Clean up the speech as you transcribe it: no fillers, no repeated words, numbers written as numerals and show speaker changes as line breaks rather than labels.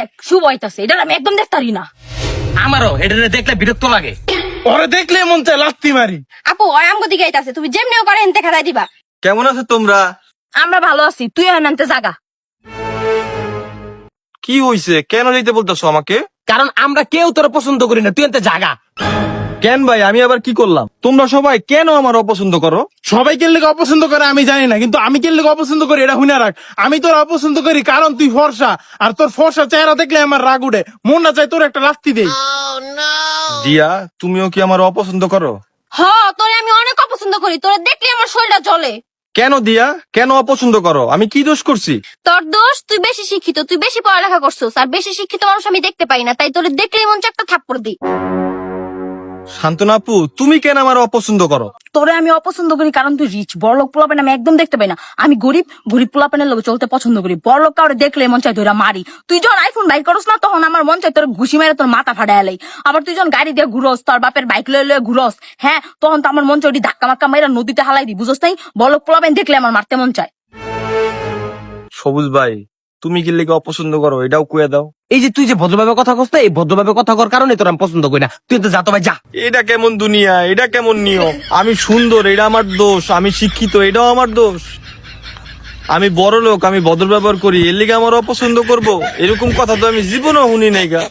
দেখ শুভ হইতাছে, এটা আমি একদম দেখতারি না।
আমারও এটা দেখলে বিরক্ত লাগে।
ওরে দেখলে মন চায় লাত্তি মারি।
আপু ওই আমগো দিকে আইতাছে, তুমি যেমনিও পারে এনতে খাদাই দিবা।
কেমন আছো তোমরা?
আমরা ভালো আছি, তুই আনতে জাগা।
কি হইছে, কেন যেতে বলতেছো আমাকে?
কারণ আমরা কেউ তোর পছন্দ করি না, তুই এতে জাগা।
কেন ভাই, আমি আবার কি করলাম? তোমরা সবাই কেন আমার অপছন্দ করো?
সবাই কেন লেগে অপছন্দ করে আমি জানি না, কিন্তু আমি কেন লেগে অপছন্দ করি এটা শুনে রাখ। আমি তোর অপছন্দ করি কারণ তুই ফর্সা, আর তোর ফর্সা চেহারা দেখলে আমার রাগ উঠে, মন না চায় তোর একটা লাস্তি দেই।
দিয়া, তুমিও কি আমার অপছন্দ করো?
হ, তোরে আমি অনেক অপছন্দ করি, তোরে দেখলে আমার শরীরটা জ্বলে।
কেন দিয়া, কেন অপছন্দ করো? আমি কি দোষ করছি?
তোর দোষ, তুই বেশি শিক্ষিত, তুই বেশি পড়ালেখা করছিস, আর বেশি শিক্ষিত মানুষ আমি দেখতে পাই না, তাই তোরে দেখলেই মন চায় একটা থাপ্পড় দিই।
শান্তনা আপু, তুমি কেন আমার অপছন্দ করো?
তোরে আমি অপছন্দ করি কারণ তুই রিচ, বড়লোক পোলাপেন আমি একদম দেখতে পাই না। আমি গরিব, গরিব পোলাপেনের লোক চলতে পছন্দ করি। বড়লোক কাউরে দেখলে মন চাই তোরা মারি। তুই যখন আইফোন বাইক করস না, তখন আমার মন চাই তোর ঘুষি মেরে তোর মাথা ফাটাই লাই। আবার তুই যখন গাড়ি দিয়ে ঘুরস, তোর বাপের বাইক লয়ে লয়ে ঘুরস, হ্যাঁ, তখন তো আমার মন চাই ওটি ধাক্কা মাক্কা মেরে নদীতে হালাই দি, বুঝস নাই? বড়লোক পোলাপেন দেখলে আমার মারতে মন চায়।
সবুজ ভাই, তুমি কি লেগে অপছন্দ করো এটাও কয়ে দাও।
এই যে তুই যে ভদ্রভাবে কথা কস না, এই ভদ্রভাবে কথা কর কারণে তোর আমি পছন্দ করি না। তুই এতে যা তো ভাই যা।
এটা কেমন দুনিয়া, এটা কেমন নিয়ম? আমি সুন্দর, এটা আমার দোষ। আমি শিক্ষিত, এটাও আমার দোষ। আমি বড় লোক, আমি ভদ্র ব্যবহার করি, এর লিগে আমার অপছন্দ করব? এরকম কথা তো আমি জীবনেও শুনি নাই গা।